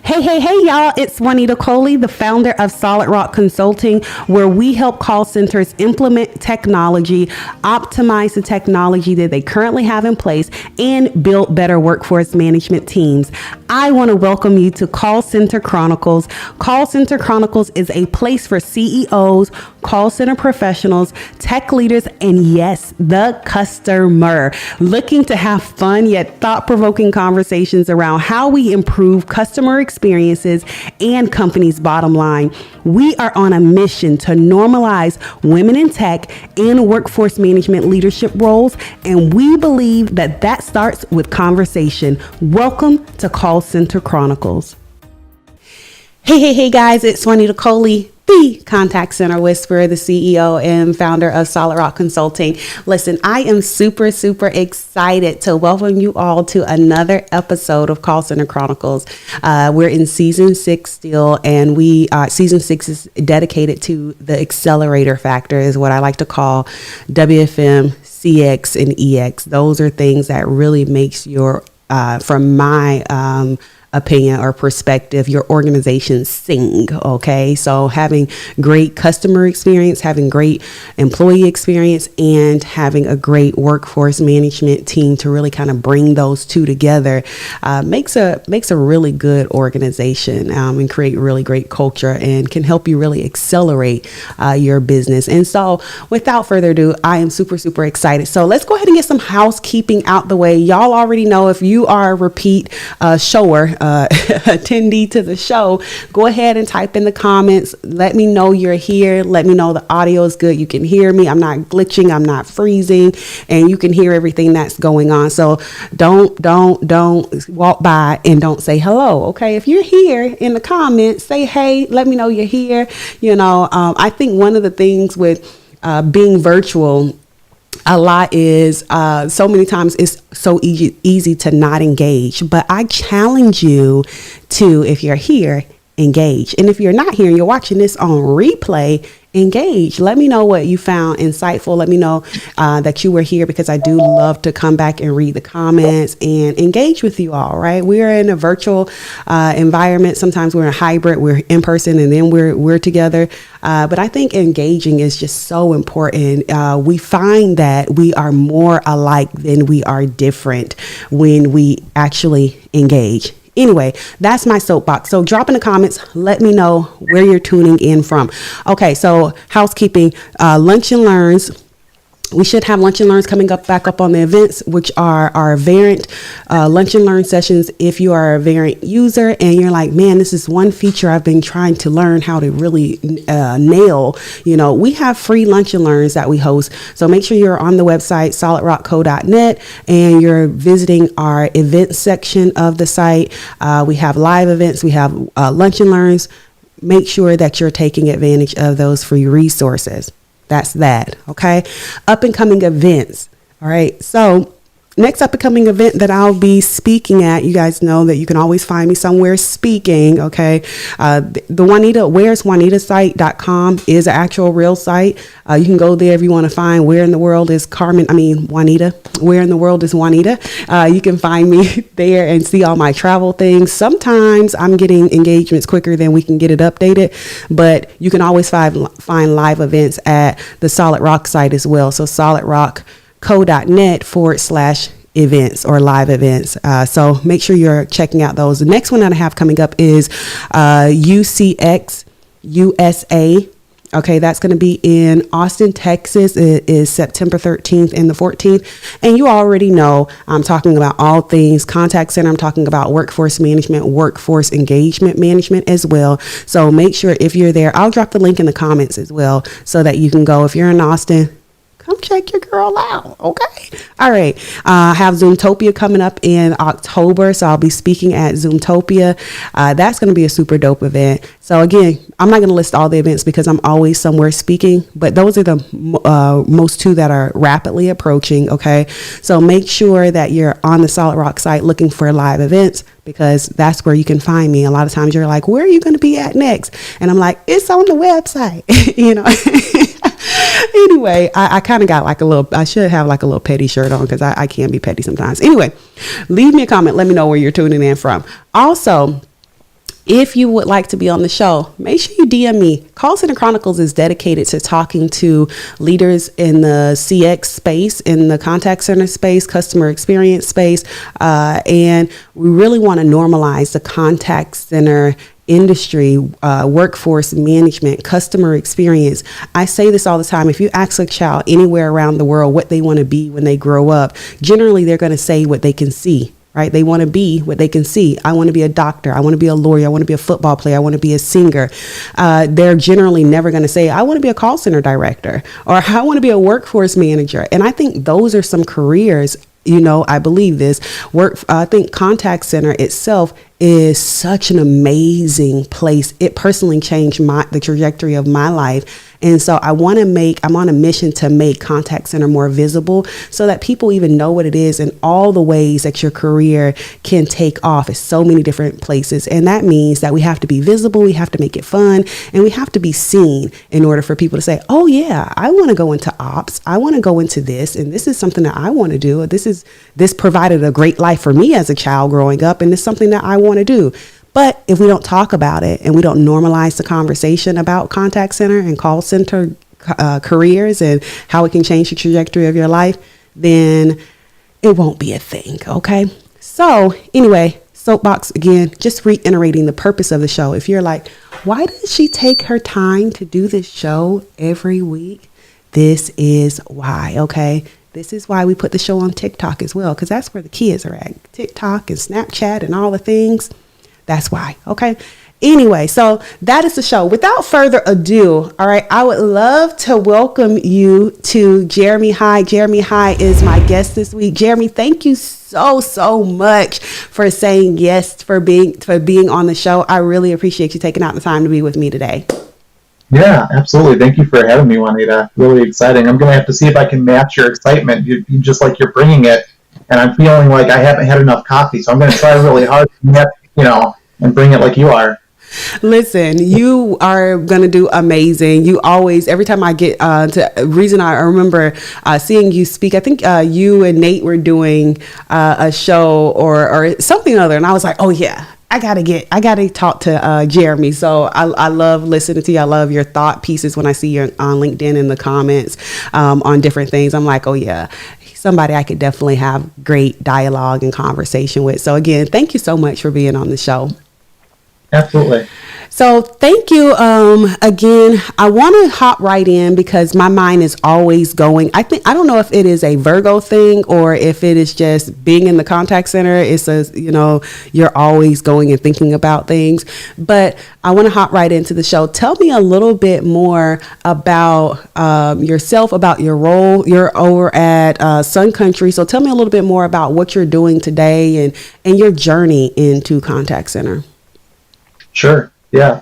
Hey, y'all, it's Juanita Coley, the founder of Solid Rock Consulting, where we help call centers implement technology, optimize the technology that they currently have in place, and build better workforce management teams. I want to welcome you to Call Center Chronicles. Call Center Chronicles is a place for CEOs, call center professionals, tech leaders, and yes, the customer, looking to have fun yet thought-provoking conversations around how we improve customer experiences and companies' bottom line. We are on a mission to normalize women in tech and workforce management leadership roles, and we believe that starts with conversation. Welcome to Call Center Chronicles. Hey guys, it's Juanita Coley, the Contact Center Whisperer, the CEO and founder of Solid Rock Consulting. Listen, I am super excited to welcome you all to another episode of Call Center Chronicles. We're in season 6 still, and season 6 is dedicated to the accelerator factor, is what I like to call WFM, CX, and EX. Those are things that really makes your, from my opinion or perspective, your organization sing. Okay, so having great customer experience, having great employee experience, and having a great workforce management team to really kind of bring those two together makes a really good organization and create really great culture, and can help you really accelerate your business. And so without further ado, I am super excited. So let's go ahead and get some housekeeping out the way. Y'all already know, if you are a repeat shower, attendee to the show, go ahead and type in the comments. Let me know you're here. Let me know the audio is good. You can hear me. I'm not glitching. I'm not freezing, and you can hear everything that's going on. So don't walk by and don't say hello. Okay. If you're here in the comments, say, hey, let me know you're here. I think one of the things with being virtual a lot is so many times it's so easy to not engage. But I challenge you to, if you're here, engage. And if you're not here and you're watching this on replay, engage. Let me know what you found insightful. Let me know that you were here, because I do love to come back and read the comments and engage with you all, right? We're in a virtual environment. Sometimes we're in hybrid, we're in person, and then we're together. But I think engaging is just so important. We find that we are more alike than we are different when we actually engage. Anyway, that's my soapbox. So drop in the comments. Let me know where you're tuning in from. Okay, so housekeeping, Lunch and Learns. We should have Lunch and Learns coming back up on the events, which are our Variant Lunch and Learn sessions. If you are a Variant user and you're like, man, this is one feature I've been trying to learn how to really nail, we have free Lunch and Learns that we host. So make sure you're on the website, solidrockco.net, and you're visiting our events section of the site. We have live events. We have Lunch and Learns. Make sure that you're taking advantage of those free resources. That's that. Okay. Up and coming events. All right. So next up and coming event that I'll be speaking at, you guys know that you can always find me somewhere speaking. Okay. The Where's Juanita site.com is an actual real site. You can go there if you want to find where in the world is Juanita. Where in the world is Juanita? You can find me there and see all my travel things. Sometimes I'm getting engagements quicker than we can get it updated, but you can always find live events at the Solid Rock site as well. So solidrockco.net/events or live events. So make sure you're checking out those. The next one that I have coming up is UCX USA. Okay, that's going to be in Austin, Texas. It is September 13th and the 14th. And you already know I'm talking about all things contact center. I'm talking about workforce management, workforce engagement management as well. So make sure if you're there, I'll drop the link in the comments as well so that you can go. If you're in Austin, come check your girl out. Okay. All right. I have Zoomtopia coming up in October. So I'll be speaking at Zoomtopia. That's going to be a super dope event. So again, I'm not going to list all the events because I'm always somewhere speaking, but those are the most two that are rapidly approaching. Okay. So make sure that you're on the Solid Rock site looking for live events, because that's where you can find me. A lot of times you're like, where are you going to be at next? And I'm like, it's on the website, Anyway, I kind of got like a little, I should have like a little petty shirt on because I can be petty sometimes. Anyway, leave me a comment. Let me know where you're tuning in from. Also, if you would like to be on the show, make sure you DM me. Call Center Chronicles is dedicated to talking to leaders in the CX space, in the contact center space, customer experience space. And we really want to normalize the contact center industry, workforce management, customer experience. I say this all the time. If you ask a child anywhere around the world what they want to be when they grow up, generally they're going to say what they can see. Right? They want to be what they can see. I want to be a doctor. I want to be a lawyer. I want to be a football player. I want to be a singer. They're generally never going to say, I want to be a call center director or I want to be a workforce manager. And I think those are some careers, I believe this I think contact center itself is such an amazing place. It personally changed the trajectory of my life. And so I'm on a mission to make contact center more visible so that people even know what it is and all the ways that your career can take off. It's so many different places. And that means that we have to be visible. We have to make it fun and we have to be seen in order for people to say, oh yeah, I want to go into ops. I want to go into this. And this is something that I want to do. This provided a great life for me as a child growing up. And it's something that I want to do. But if we don't talk about it and we don't normalize the conversation about contact center and call center careers and how it can change the trajectory of your life, then it won't be a thing. Okay. So anyway, soapbox again, just reiterating the purpose of the show. If you're like, why does she take her time to do this show every week? This is why. Okay. This is why we put the show on TikTok as well, because that's where the kids are at. TikTok and Snapchat and all the things. That's why. Okay. Anyway, so that is the show. Without further ado, all right, I would love to welcome you to Jeremy Hyde. Jeremy Hyde is my guest this week. Jeremy, thank you so much for saying yes, for being on the show. I really appreciate you taking out the time to be with me today. Yeah, absolutely. Thank you for having me, Juanita. Really exciting. I'm going to have to see if I can match your excitement. You just like you're bringing it, and I'm feeling like I haven't had enough coffee, so I'm going to try really hard to match, and bring it like you are. Listen, you are going to do amazing. You always, every time I get reason I remember seeing you speak, I think you and Nate were doing a show or something other. And I was like, oh yeah, I gotta talk to Jeremy. So I love listening to you. I love your thought pieces when I see you on LinkedIn in the comments on different things. I'm like, oh yeah, somebody I could definitely have great dialogue and conversation with. So again, thank you so much for being on the show. Absolutely. So thank you again. I want to hop right in because my mind is always going. I don't know if it is a Virgo thing or if it is just being in the contact center. It says, you're always going and thinking about things. But I want to hop right into the show. Tell me a little bit more about yourself, about your role. You're over at Sun Country. So tell me a little bit more about what you're doing today and your journey into contact center. Sure. Yeah.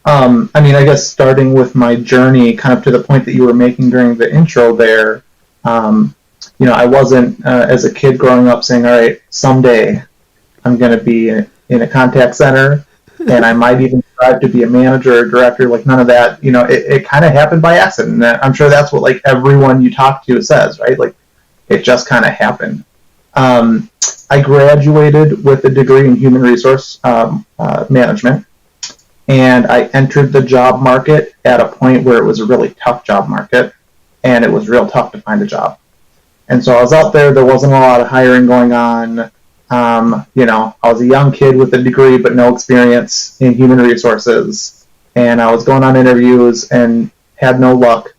I guess starting with my journey kind of to the point that you were making during the intro there, I wasn't as a kid growing up saying, all right, someday I'm going to be in a contact center and I might even strive to be a manager or director, like none of that. It kind of happened by accident. And I'm sure that's what like everyone you talk to says, right? Like it just kind of happened. I graduated with a degree in human resource management, and I entered the job market at a point where it was a really tough job market, and it was real tough to find a job. And so I was out there. There wasn't a lot of hiring going on. I was a young kid with a degree but no experience in human resources, and I was going on interviews and had no luck,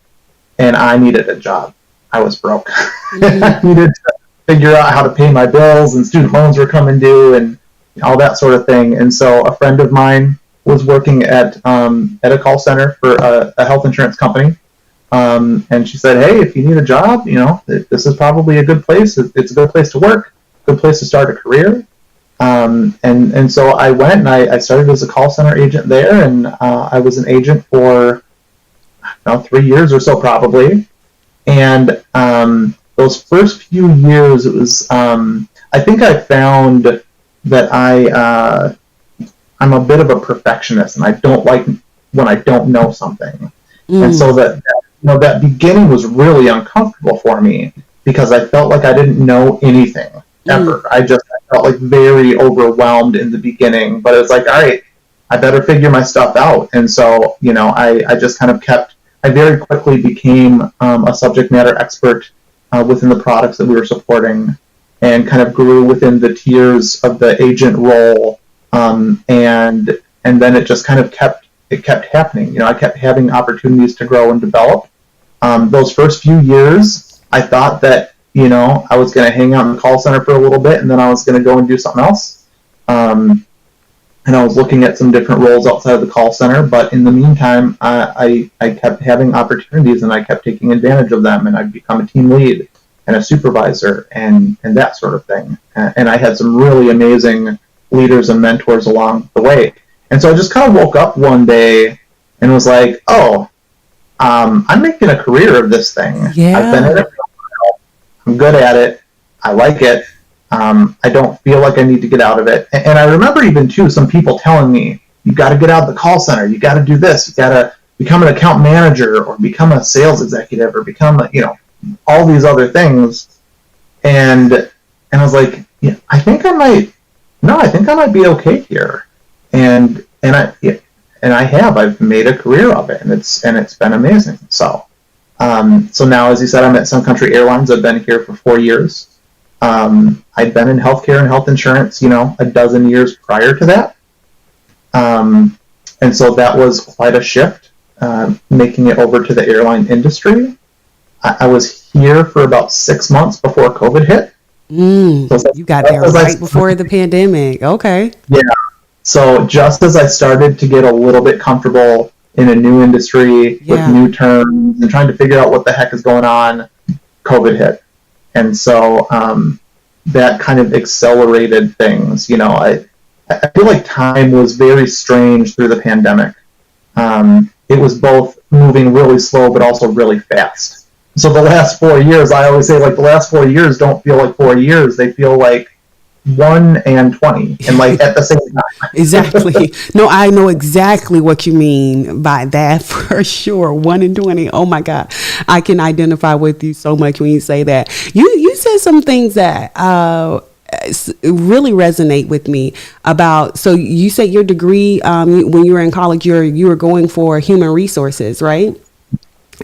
and I needed a job. I was broke. Mm-hmm. I needed to figure out how to pay my bills, and student loans were coming due and all that sort of thing. And so a friend of mine was working at a call center for a health insurance company. And she said, hey, if you need a job, this is probably a good place. It's a good place to work, good place to start a career. And so I went and I started as a call center agent there. And I was an agent for 3 years or so probably. And those first few years, it was, I think I found that I'm a bit of a perfectionist and I don't like when I don't know something. And so that that beginning was really uncomfortable for me because I felt like I didn't know anything ever. I felt like very overwhelmed in the beginning, but it was like, all right, I better figure my stuff out. And so, I just kind of I very quickly became a subject matter expert within the products that we were supporting, and kind of grew within the tiers of the agent role. And then it just kind of kept happening. I kept having opportunities to grow and develop. Those first few years, I thought that, I was going to hang out in the call center for a little bit, and then I was going to go and do something else. And I was looking at some different roles outside of the call center, but in the meantime, I kept having opportunities, and I kept taking advantage of them, and I'd become a team lead and a supervisor and that sort of thing. And I had some really amazing leaders and mentors along the way. And so I just kind of woke up one day and was like, oh, I'm making a career of this thing. Yeah. I've been in it for a while. I'm good at it. I like it. I don't feel like I need to get out of it. And I remember even, too, some people telling me, you got to get out of the call center. You got to do this. You got to become an account manager or become a sales executive or become, all these other things. And I was like, yeah, I think I might be okay here. And I've made a career of it, and it's been amazing. So now, as you said, I'm at Sun Country Airlines. I've been here for 4 years. I'd been in healthcare and health insurance, a dozen years prior to that. And so that was quite a shift, making it over to the airline industry. I was here for about 6 months before COVID hit. So you got there right before the pandemic. Okay. Yeah. So just as I started to get a little bit comfortable in a new industry with new terms and trying to figure out what the heck is going on, COVID hit. And so that kind of accelerated things. I feel like time was very strange through the pandemic. It was both moving really slow, but also really fast. So the last 4 years, I always say, the last 4 years don't feel like 4 years. They feel like 1 and 20, and at the same time. Exactly. No, I know exactly what you mean by that for sure. 1 and 20. Oh my God. I can identify with you so much when you say that. You said some things that really resonate with me about, so you said your degree, when you were in college, you were going for human resources, right?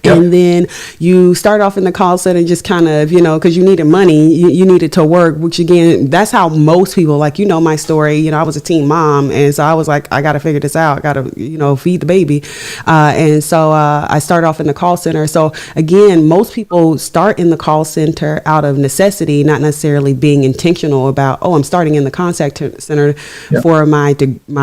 Yep. And then you start off in the call center, just kind of, because you needed money, you needed to work, which again, that's how most people, my story, I was a teen mom. And so I was like, I got to figure this out. I got to, feed the baby. And so I started off in the call center. So again, most people start in the call center out of necessity, not necessarily being intentional about, I'm starting in the contact center for my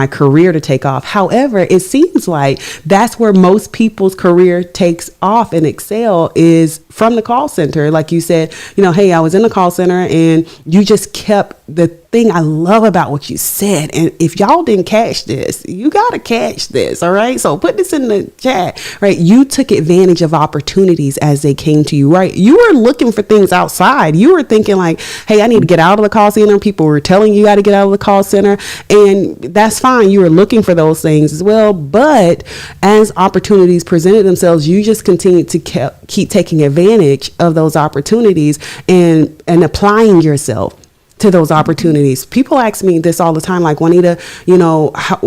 career to take off. However, it seems like that's where most people's career takes off and excel is from the call center. Like you said, hey, I was in the call center, and you just kept the thing I love about what you said. And if y'all didn't catch this, you got to catch this. All right. So put this in the chat, right? You took advantage of opportunities as they came to you, right? You were looking for things outside. You were thinking like, hey, I need to get out of the call center. People were telling you got to get out of the call center, and that's fine. You were looking for those things as well. But as opportunities presented themselves, you just continued to keep taking advantage of those opportunities and applying yourself to those opportunities. People ask me this all the time, like, Juanita, how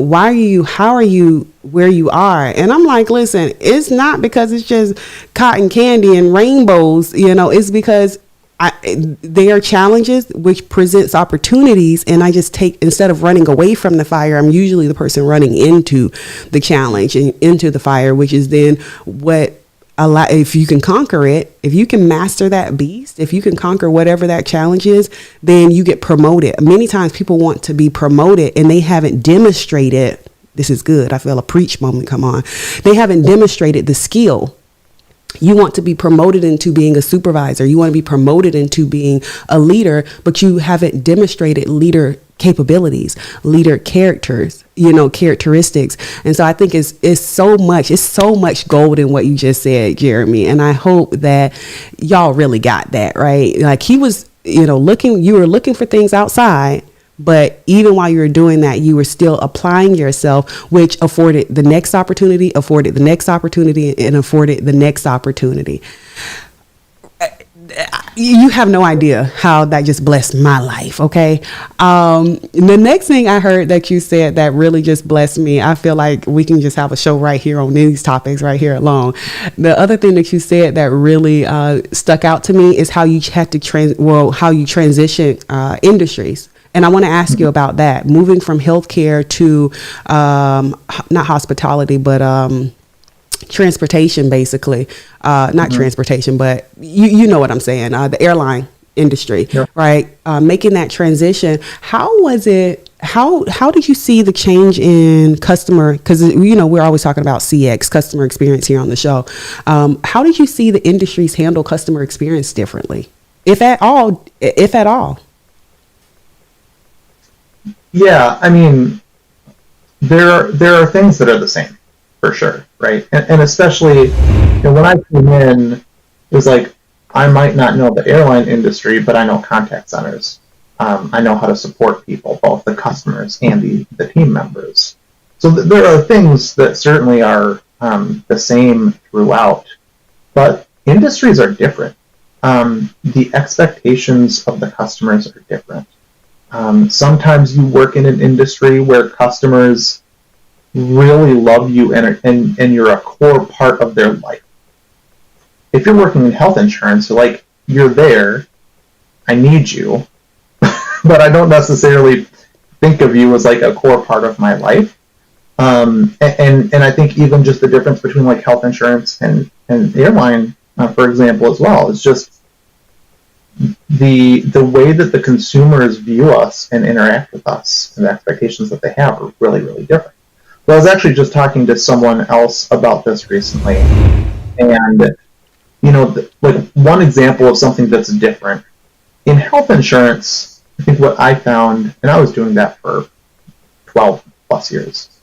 are you where you are? And I'm like, listen, it's not because it's just cotton candy and rainbows, it's because there are challenges which presents opportunities, and I just instead of running away from the fire, I'm usually the person running into the challenge and into the fire, which is then if you can conquer it, if you can master that beast, if you can conquer whatever that challenge is, then you get promoted. Many times people want to be promoted and they haven't demonstrated. This is good. I feel a preach moment come on. They haven't demonstrated the skill. You want to be promoted into being a supervisor. You want to be promoted into being a leader, but you haven't demonstrated leader capabilities, leader characteristics. And so I think it's so much gold in what you just said, Jeremy. And I hope that y'all really got that, right? Like he was, you were looking for things outside, But even while you were doing that, you were still applying yourself, which afforded the next opportunity, afforded the next opportunity, and afforded the next opportunity. You have no idea how that just blessed my life. Okay. The next thing I heard that you said that really just blessed me, I feel like we can just have a show right here on these topics right here alone. The other thing that you said that really stuck out to me is how you had to how you transition industries. And I want to ask you about that, moving from healthcare to not hospitality, but transportation, basically. Not transportation, but you know what I'm saying, the airline industry. Yep. Right? Making that transition. How was it? How did you see the change in customer? Because, you know, we're always talking about CX, customer experience, here on the show. How did you see the industries handle customer experience differently, if at all? If at all? Yeah, I mean, there are things that are the same, for sure, right? And especially, you know, when I came in, it was like, I might not know the airline industry, but I know contact centers. I know how to support people, both the customers and the team members. So there are things that certainly are the same throughout, but industries are different. The expectations of the customers are different. Sometimes you work in an industry where customers really love you and you're a core part of their life. If you're working in health insurance, like, you're there, I need you, but I don't necessarily think of you as like a core part of my life. And I think even just the difference between like health insurance and airline, for example, as well, is just the way that the consumers view us and interact with us and the expectations that they have are really, really different. Well, I was actually just talking to someone else about this recently, and, you know, like, one example of something that's different in health insurance, I think what I found, and I was doing that for 12 plus years,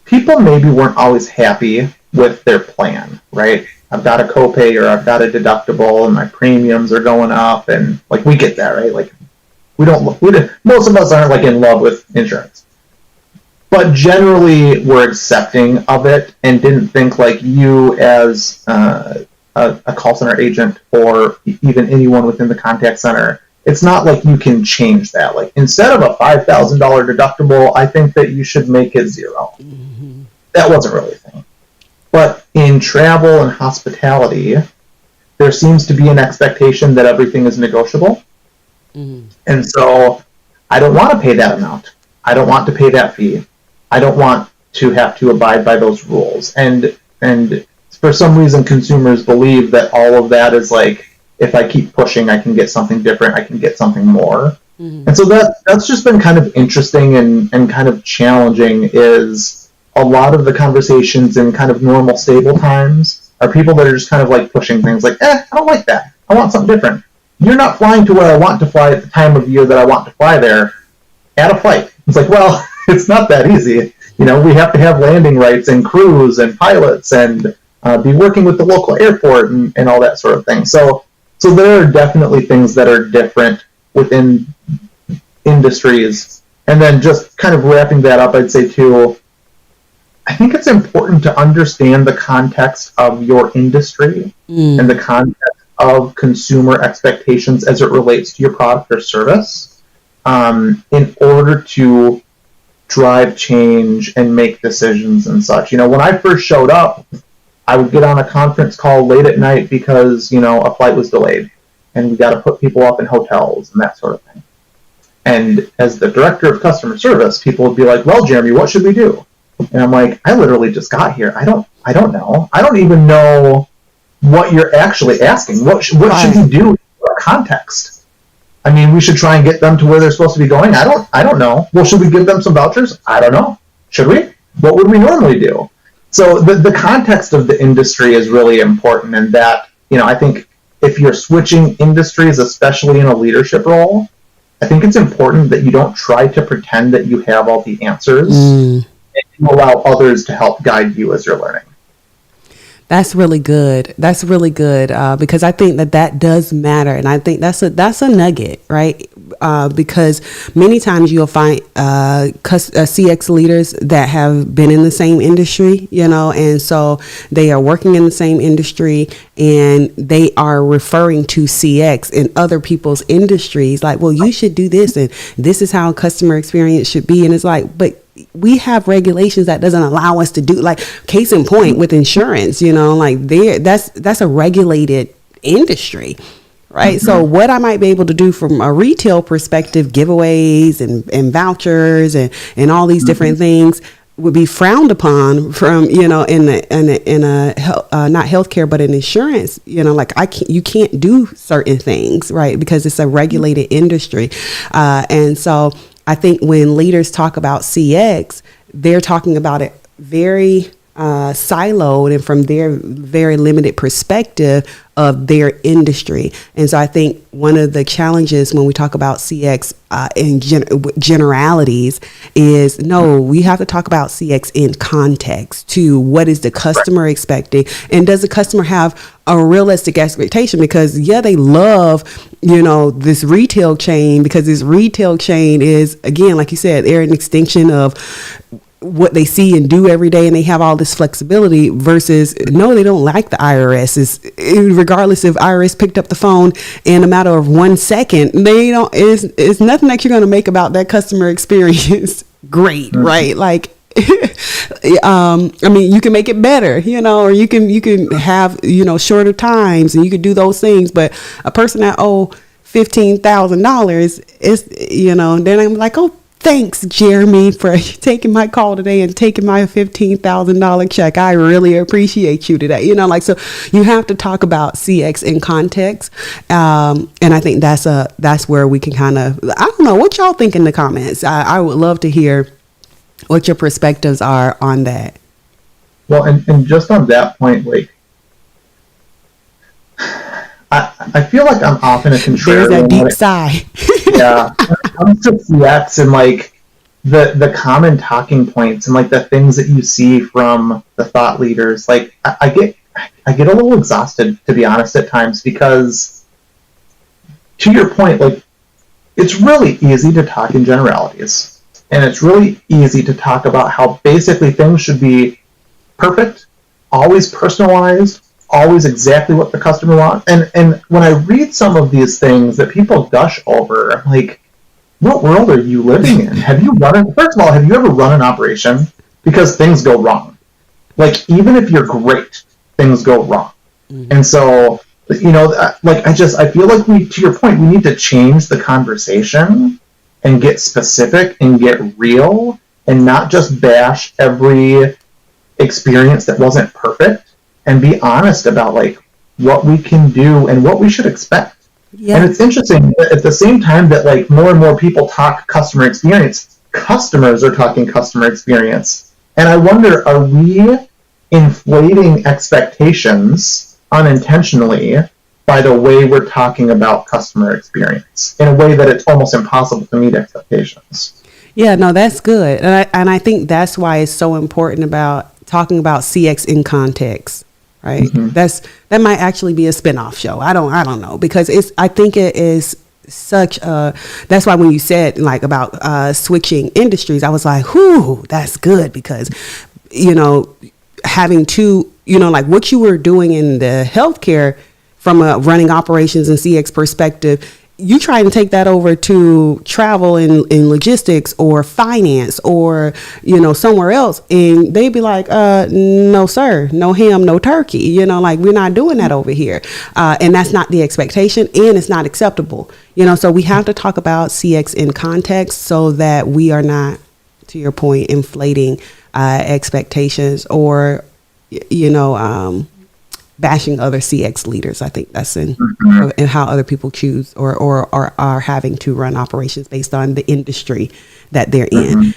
people maybe weren't always happy with their plan, right? I've got a copay or I've got a deductible and my premiums are going up, and like, we get that, right? Like, most of us aren't like in love with insurance, but generally we're accepting of it and didn't think like you as a call center agent or even anyone within the contact center. It's not like you can change that. Like, instead of a $5,000 deductible, I think that you should make it zero. Mm-hmm. That wasn't really a thing. But in travel and hospitality, there seems to be an expectation that everything is negotiable. Mm-hmm. And so I don't want to pay that amount. I don't want to pay that fee. I don't want to have to abide by those rules. And for some reason, consumers believe that all of that is like, if I keep pushing, I can get something different. I can get something more. Mm-hmm. And so that's just been kind of interesting and kind of challenging. Is a lot of the conversations in kind of normal, stable times are people that are just kind of like pushing things like, I don't like that. I want something different. You're not flying to where I want to fly at the time of year that I want to fly there. Add a flight. It's like, well, it's not that easy. You know, we have to have landing rights and crews and pilots and be working with the local airport and all that sort of thing. So there are definitely things that are different within industries. And then just kind of wrapping that up, I'd say too, I think it's important to understand the context of your industry and the context of consumer expectations as it relates to your product or service in order to drive change and make decisions and such. You know, when I first showed up, I would get on a conference call late at night because, you know, a flight was delayed and we got to put people up in hotels and that sort of thing. And as the director of customer service, people would be like, well, Jeremy, what should we do? And I'm like, I literally just got here. I don't know. I don't even know what you're actually asking. What should we do in context? I mean, we should try and get them to where they're supposed to be going. I don't know. Well, should we give them some vouchers? I don't know. Should we? What would we normally do? So the context of the industry is really important, and that, you know, I think if you're switching industries, especially in a leadership role, I think it's important that you don't try to pretend that you have all the answers. And allow others to help guide you as you're learning. That's really good. That's really good because I think that does matter, and I think that's a nugget, right? because many times you'll find CX leaders that have been in the same industry, and so they are working in the same industry and they are referring to CX in other people's industries, like, well, you should do this and this is how customer experience should be. And it's like, but we have regulations that doesn't allow us to do, like, case in point with insurance, like that's a regulated industry. Right. So what I might be able to do from a retail perspective, giveaways and vouchers and all these different things would be frowned upon from, in a not healthcare, but in insurance, like you can't do certain things. Right. Because it's a regulated industry. And so I think when leaders talk about CX, they're talking about it very siloed and from their very limited perspective of their industry. And so I think one of the challenges when we talk about CX in generalities is, no, we have to talk about CX in context to what is the customer expecting, and does the customer have a realistic expectation? Because they love, this retail chain, because this retail chain is, again, like you said, they're an extension of what they see and do every day, and they have all this flexibility, versus no, they don't like the IRS. Regardless if IRS picked up the phone in a matter of 1 second, they don't, it's nothing that you're going to make about that customer experience great, right? Like, I mean, you can make it better, or you can have, shorter times, and you can do those things. But a person that owe $15,000 is, then I'm like, oh, thanks, Jeremy, for taking my call today and taking my $15,000 check. I really appreciate you today. So you have to talk about CX in context. And I think that's where we can kind of, I don't know what y'all think in the comments. I would love to hear what your perspectives are on that. Well, and just on that point, like, I feel like I'm often a contrarian. There's that deep sigh. Yeah, when it comes to CX and like the common talking points and like the things that you see from the thought leaders, like I get a little exhausted, to be honest, at times, because to your point, like, it's really easy to talk in generalities, and it's really easy to talk about how basically things should be perfect, always personalized, always exactly what the customer wants. And when I read some of these things that people gush over, like, what world are you living in? First of all, have you ever run an operation? Because things go wrong. Like, even if you're great, things go wrong. Mm-hmm. And so, I feel like to your point, we need to change the conversation and get specific and get real and not just bash every experience that wasn't perfect, and be honest about like what we can do and what we should expect. Yeah. And it's interesting that at the same time that like more and more people talk customer experience, customers are talking customer experience. And I wonder, are we inflating expectations unintentionally by the way we're talking about customer experience in a way that it's almost impossible to meet expectations? Yeah, no, that's good. And I think that's why it's so important about talking about CX in context. Right. Mm-hmm. That might actually be a spinoff show. I don't know, because I think it is such a, that's why when you said like about switching industries, I was like, whoo, that's good, because, having to, like what you were doing in the healthcare from a running operations and CX perspective, you try and take that over to travel and logistics or finance or, somewhere else. And they'd be like, no, sir, no ham, no turkey. Like, we're not doing that over here. And that's not the expectation, and it's not acceptable. So we have to talk about CX in context so that we are not, to your point, inflating expectations or, bashing other CX leaders. I think that's in how other people choose or are having to run operations based on the industry that they're in.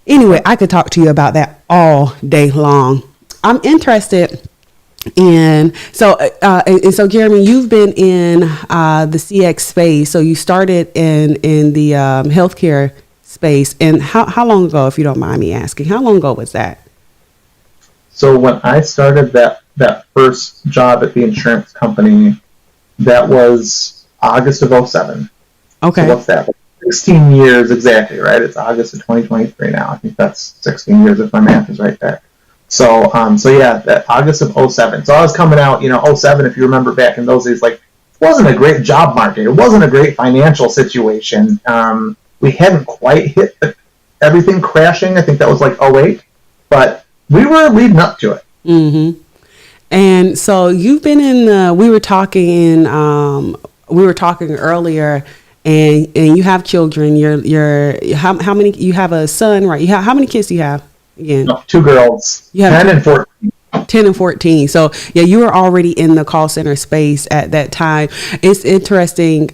Anyway, I could talk to you about that all day long. I'm interested in, so Jeremy, you've been in the CX space. So you started in the healthcare space. And how long ago, if you don't mind me asking, how long ago was that? So when I started that first job at the insurance company, that was August of 2007. Okay. So what's that? 16 years exactly, right? It's August of 2023 now. I think that's 16 years if my math is right there. So, yeah, that August of '07. So I was coming out, '07, if you remember back in those days, like, it wasn't a great job market. It wasn't a great financial situation. We hadn't quite hit everything crashing. I think that was like '08, but we were leading up to it. Mm-hmm. And so you've been we were talking earlier, and you have children. How many? You have a son, right? How many kids do you have? Again, No, 2 girls, 10 and 14. 10 and 14. So yeah, you were already in the call center space at that time. It's interesting.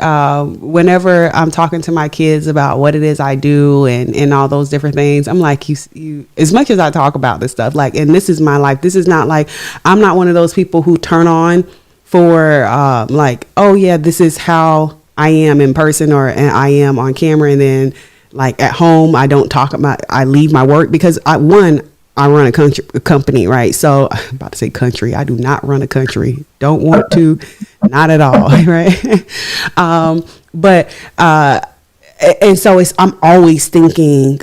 Whenever I'm talking to my kids about what it is I do and all those different things, I'm like, you, as much as I talk about this stuff, like, and this is my life. This is not like, I'm not one of those people who turn on for, like, oh yeah, this is how I am in person or I am on camera. And then like at home, I don't talk about, I leave my work because I run a company, right? So I'm about to say country. I do not run a country. Don't want to, not at all, right? And so I'm always thinking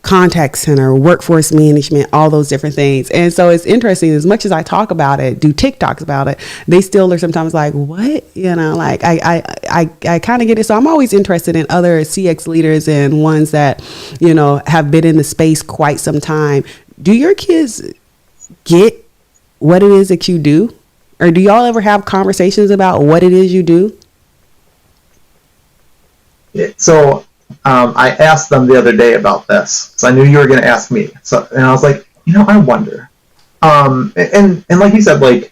contact center, workforce management, all those different things. And so it's interesting, as much as I talk about it, do TikToks about it, they still are sometimes like, what? Like I kind of get it. So I'm always interested in other CX leaders and ones that, have been in the space quite some time. Do your kids get what it is that you do? Or do y'all ever have conversations about what it is you do? So I asked them the other day about this. So I knew you were going to ask me. And I was like, I wonder. And like you said, like,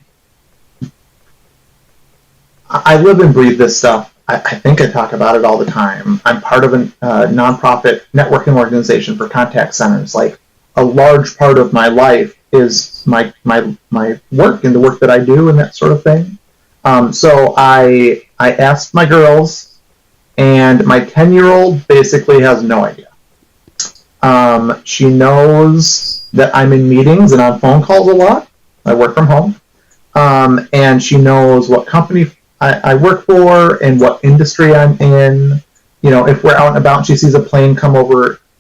I live and breathe this stuff. I think I talk about it all the time. I'm part of a nonprofit networking organization for contact centers. Like, a large part of my life is my work and the work that I do and that sort of thing. So I asked my girls, and my 10-year-old basically has no idea. She knows that I'm in meetings and on phone calls a lot. I work from home. And she knows what company I work for and what industry I'm in. If we're out and about and she sees a plane come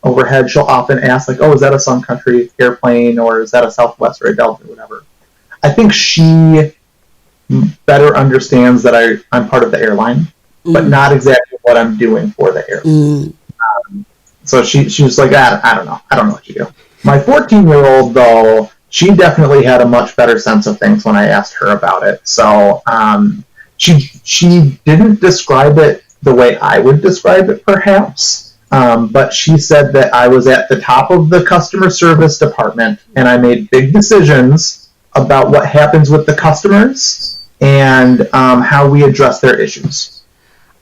overhead, she'll often ask, like, oh, is that a Sun Country airplane, or is that a Southwest or a Delta or whatever. I think she better understands that I'm part of the airline, but not exactly what I'm doing for the airline. So she's like, I don't know. I don't know what you do. My 14-year-old, though, she definitely had a much better sense of things when I asked her about it. So she didn't describe it the way I would describe it, perhaps. But she said that I was at the top of the customer service department and I made big decisions about what happens with the customers and how we address their issues.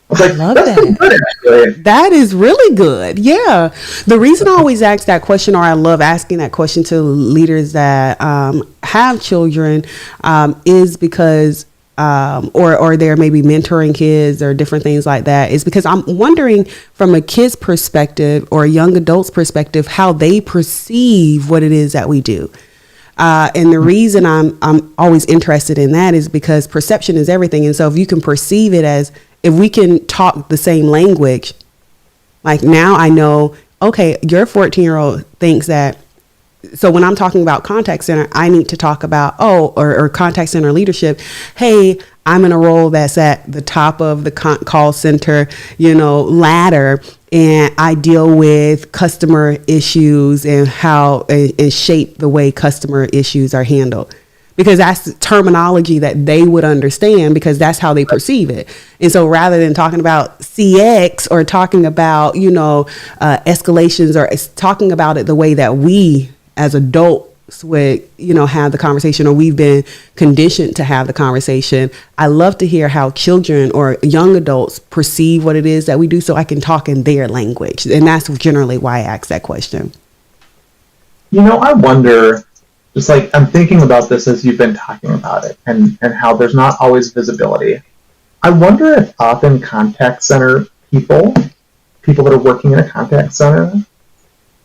I was like, that's pretty good, actually. That is really good. Yeah. The reason I always ask that question, or I love asking that question to leaders that have children, is because or they're maybe mentoring kids or different things like that, is because I'm wondering from a kid's perspective or a young adult's perspective how they perceive what it is that we do. And the reason I'm always interested in that is because perception is everything. And so if you can perceive it as, if we can talk the same language, like now I know, okay, your 14-year-old thinks that. So when I'm talking about contact center, I need to talk about, or contact center leadership. Hey, I'm in a role that's at the top of the call center, ladder, and I deal with customer issues and how and shape the way customer issues are handled. Because that's the terminology that they would understand, because that's how they perceive it. And so rather than talking about CX or talking about, escalations, or talking about it the way that we as adults would, have the conversation, or we've been conditioned to have the conversation. I love to hear how children or young adults perceive what it is that we do, so I can talk in their language. And that's generally why I ask that question. I wonder, just like I'm thinking about this as you've been talking about it, and how there's not always visibility. I wonder if often contact center people that are working in a contact center,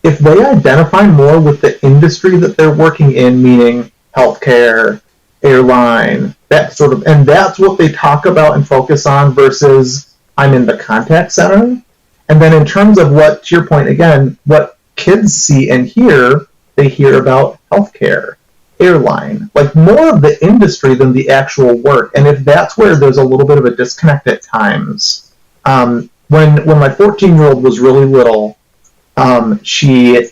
if they identify more with the industry that they're working in, meaning healthcare, airline, that sort of, and that's what they talk about and focus on, versus I'm in the contact center. And then in terms of what, to your point again, what kids see and hear, they hear about healthcare, airline, like more of the industry than the actual work. And if that's where there's a little bit of a disconnect at times, when my 14-year-old was really little, she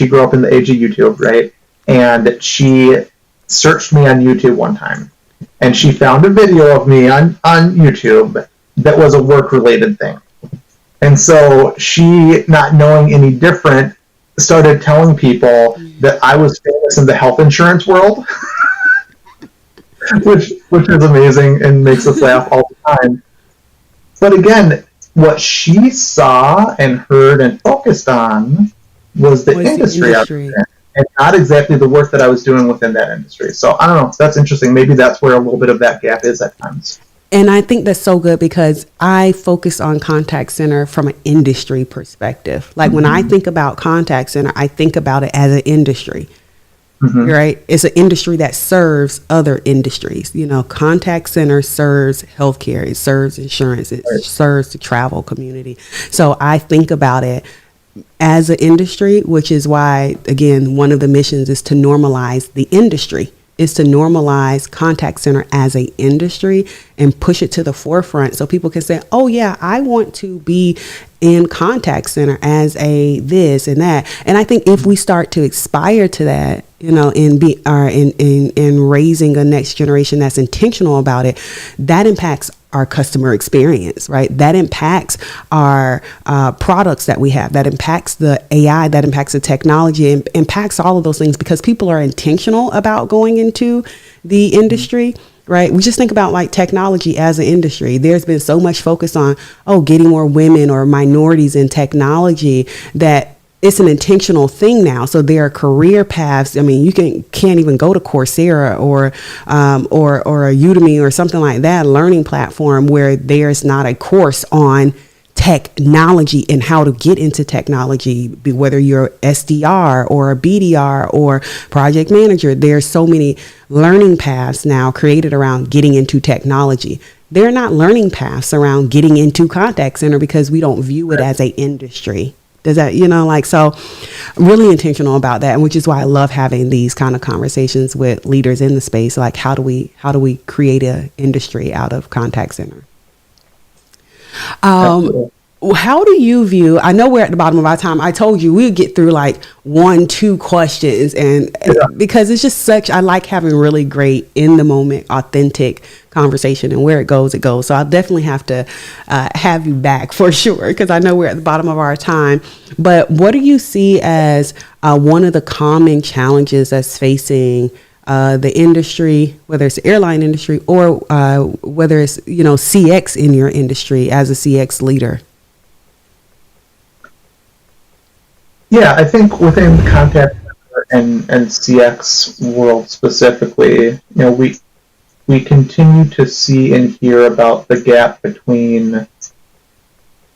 grew up in the age of YouTube, right? And she searched me on YouTube one time, and she found a video of me on YouTube that was a work-related thing. And so she, not knowing any different, started telling people that I was famous in the health insurance world, which is amazing and makes us laugh all the time. But again, what she saw and heard and focused on was the industry out there, and not exactly the work that I was doing within that industry. So I don't know. That's interesting. Maybe that's where a little bit of that gap is at times. And I think that's so good because I focus on contact center from an industry perspective. Like when I think about contact center, I think about it as an industry, right? It's an industry that serves other industries. You know, contact center serves healthcare, it serves insurance, it serves the travel community. So I think about it as an industry, which is why, again, one of the missions is to normalize the industry. Is to normalize contact center as a industry and push it to the forefront so people can say, oh yeah, I want to be in contact center as a this and that. And I think if we start to aspire to that, you know, in raising a next generation that's intentional about it, that impacts our customer experience, right? That impacts our products that we have, that impacts the AI, that impacts the technology, and impacts all of those things because people are intentional about going into the industry, right? We just think about like technology as an industry. There's been so much focus on, getting more women or minorities in technology that it's an intentional thing now. So there are career paths. I mean, you can't even go to Coursera or a Udemy or something like that, learning platform where there's not a course on technology and how to get into technology, whether you're SDR or a BDR or project manager. There's so many learning paths now created around getting into technology. They're not learning paths around getting into contact center because we don't view it as an industry. Does that, so really intentional about that, which is why I love having these kind of conversations with leaders in the space. Like, how do we create an industry out of contact center? How do you view, I know we're at the bottom of our time. I told you we'd get through like 1-2 questions because it's just I like having really great in the moment, authentic conversation, and where it goes. So I'll definitely have to have you back for sure, because I know we're at the bottom of our time. But what do you see as one of the common challenges that's facing the industry, whether it's the airline industry or whether it's, CX in your industry as a CX leader? Yeah, I think within contact center and CX world specifically, we continue to see and hear about the gap between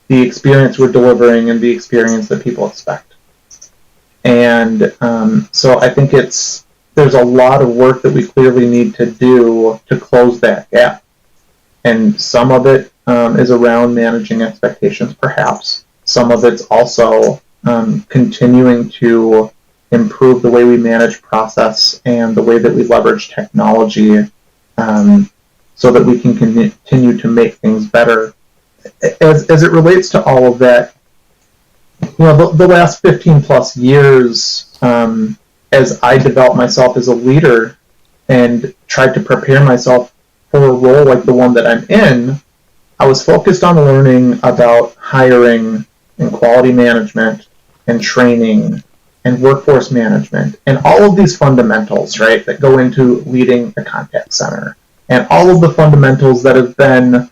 the experience we're delivering and the experience that people expect. And so I think there's a lot of work that we clearly need to do to close that gap. And some of it is around managing expectations, perhaps. Some of it's also continuing to improve the way we manage process and the way that we leverage technology so that we can continue to make things better. As it relates to all of that, the last 15 plus years, as I developed myself as a leader and tried to prepare myself for a role like the one that I'm in, I was focused on learning about hiring and quality management and training and workforce management and all of these fundamentals, right, that go into leading a contact center, and all of the fundamentals that have been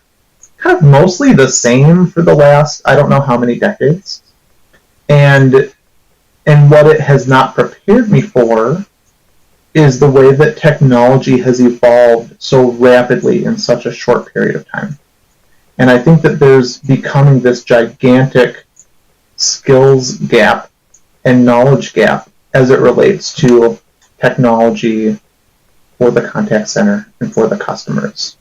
kind of mostly the same for the last, I don't know how many decades. And what it has not prepared me for is the way that technology has evolved so rapidly in such a short period of time. And I think that there's becoming this gigantic skills gap and knowledge gap as it relates to technology for the contact center and for the customers.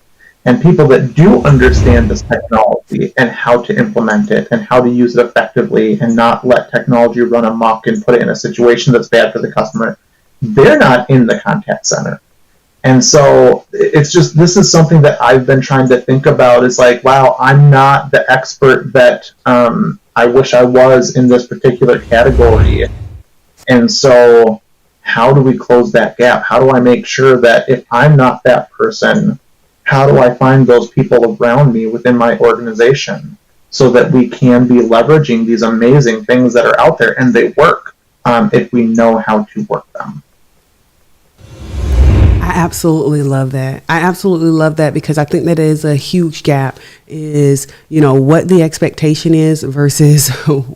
And people that do understand this technology and how to implement it and how to use it effectively and not let technology run amok and put it in a situation that's bad for the customer, they're not in the contact center. And so it's just, this is something that I've been trying to think about, is like, wow, I'm not the expert that I wish I was in this particular category. And so how do we close that gap? How do I make sure that if I'm not that person, how do I find those people around me within my organization so that we can be leveraging these amazing things that are out there, and they work if we know how to work them. I absolutely love that. I absolutely love that, because I think that is a huge gap, is, what the expectation is versus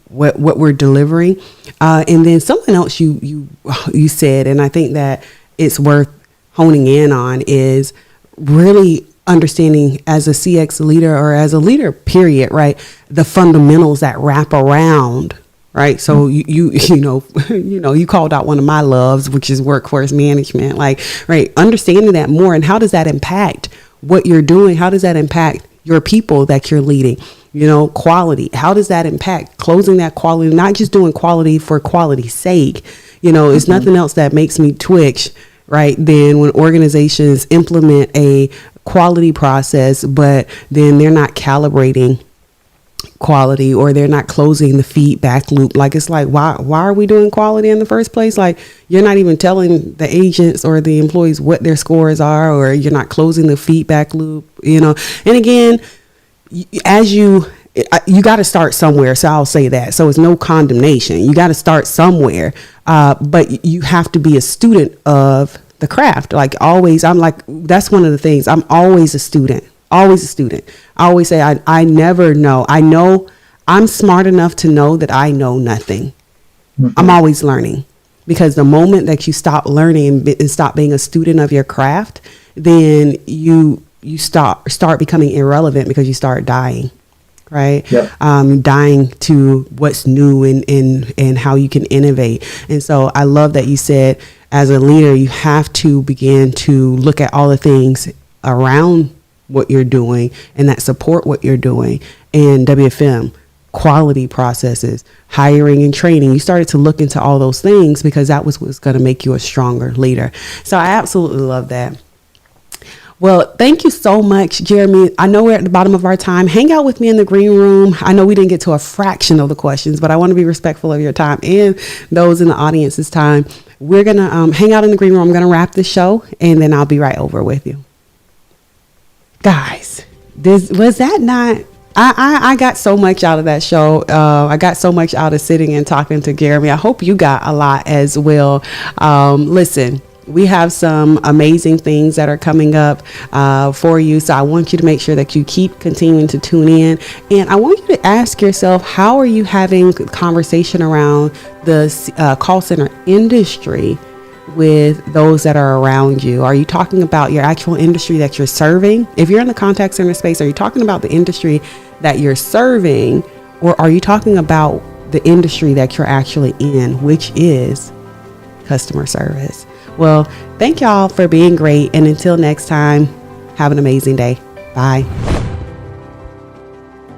what we're delivering. And then something else you said, and I think that it's worth honing in on, is really understanding as a CX leader, or as a leader, period, right? The fundamentals that wrap around. Right. So you called out one of my loves, which is workforce management, right. Understanding that more, and how does that impact what you're doing? How does that impact your people that you're leading? Quality. How does that impact closing that quality, not just doing quality for quality's sake? It's nothing else that makes me twitch, right, than when organizations implement a quality process, but then they're not calibrating quality, or they're not closing the feedback loop. It's like, why are we doing quality in the first place? You're not even telling the agents or the employees what their scores are, or you're not closing the feedback loop, and again, you got to start somewhere. So I'll say that. So it's no condemnation. You got to start somewhere. But you have to be a student of the craft. Always, that's one of the things. I'm always a student. Always a student. I always say I never know. I know I'm smart enough to know that I know nothing. I'm always learning, because the moment that you stop learning and stop being a student of your craft, then you start becoming irrelevant, because you start dying. Right. Yep. Dying to what's new and how you can innovate. And so I love that you said, as a leader, you have to begin to look at all the things around what you're doing and that support what you're doing. And WFM, quality processes, hiring and training. You started to look into all those things, because that was what's going to make you a stronger leader. So I absolutely love that. Well, thank you so much, Jeremy. I know we're at the bottom of our time. Hang out with me in the green room. I know we didn't get to a fraction of the questions, but I want to be respectful of your time and those in the audience's time. We're going to hang out in the green room. I'm going to wrap the show, and then I'll be right over with you. Guys, was that not... I got so much out of that show. I got so much out of sitting and talking to Jeremy. I hope you got a lot as well. Listen, we have some amazing things that are coming up for you. So I want you to make sure that you keep continuing to tune in. And I want you to ask yourself, how are you having conversation around the call center industry with those that are around you? Are you talking about your actual industry that you're serving? If you're in the contact center space, are you talking about the industry that you're serving, or are you talking about the industry that you're actually in, which is customer service? Well, thank y'all for being great. And until next time, have an amazing day. Bye.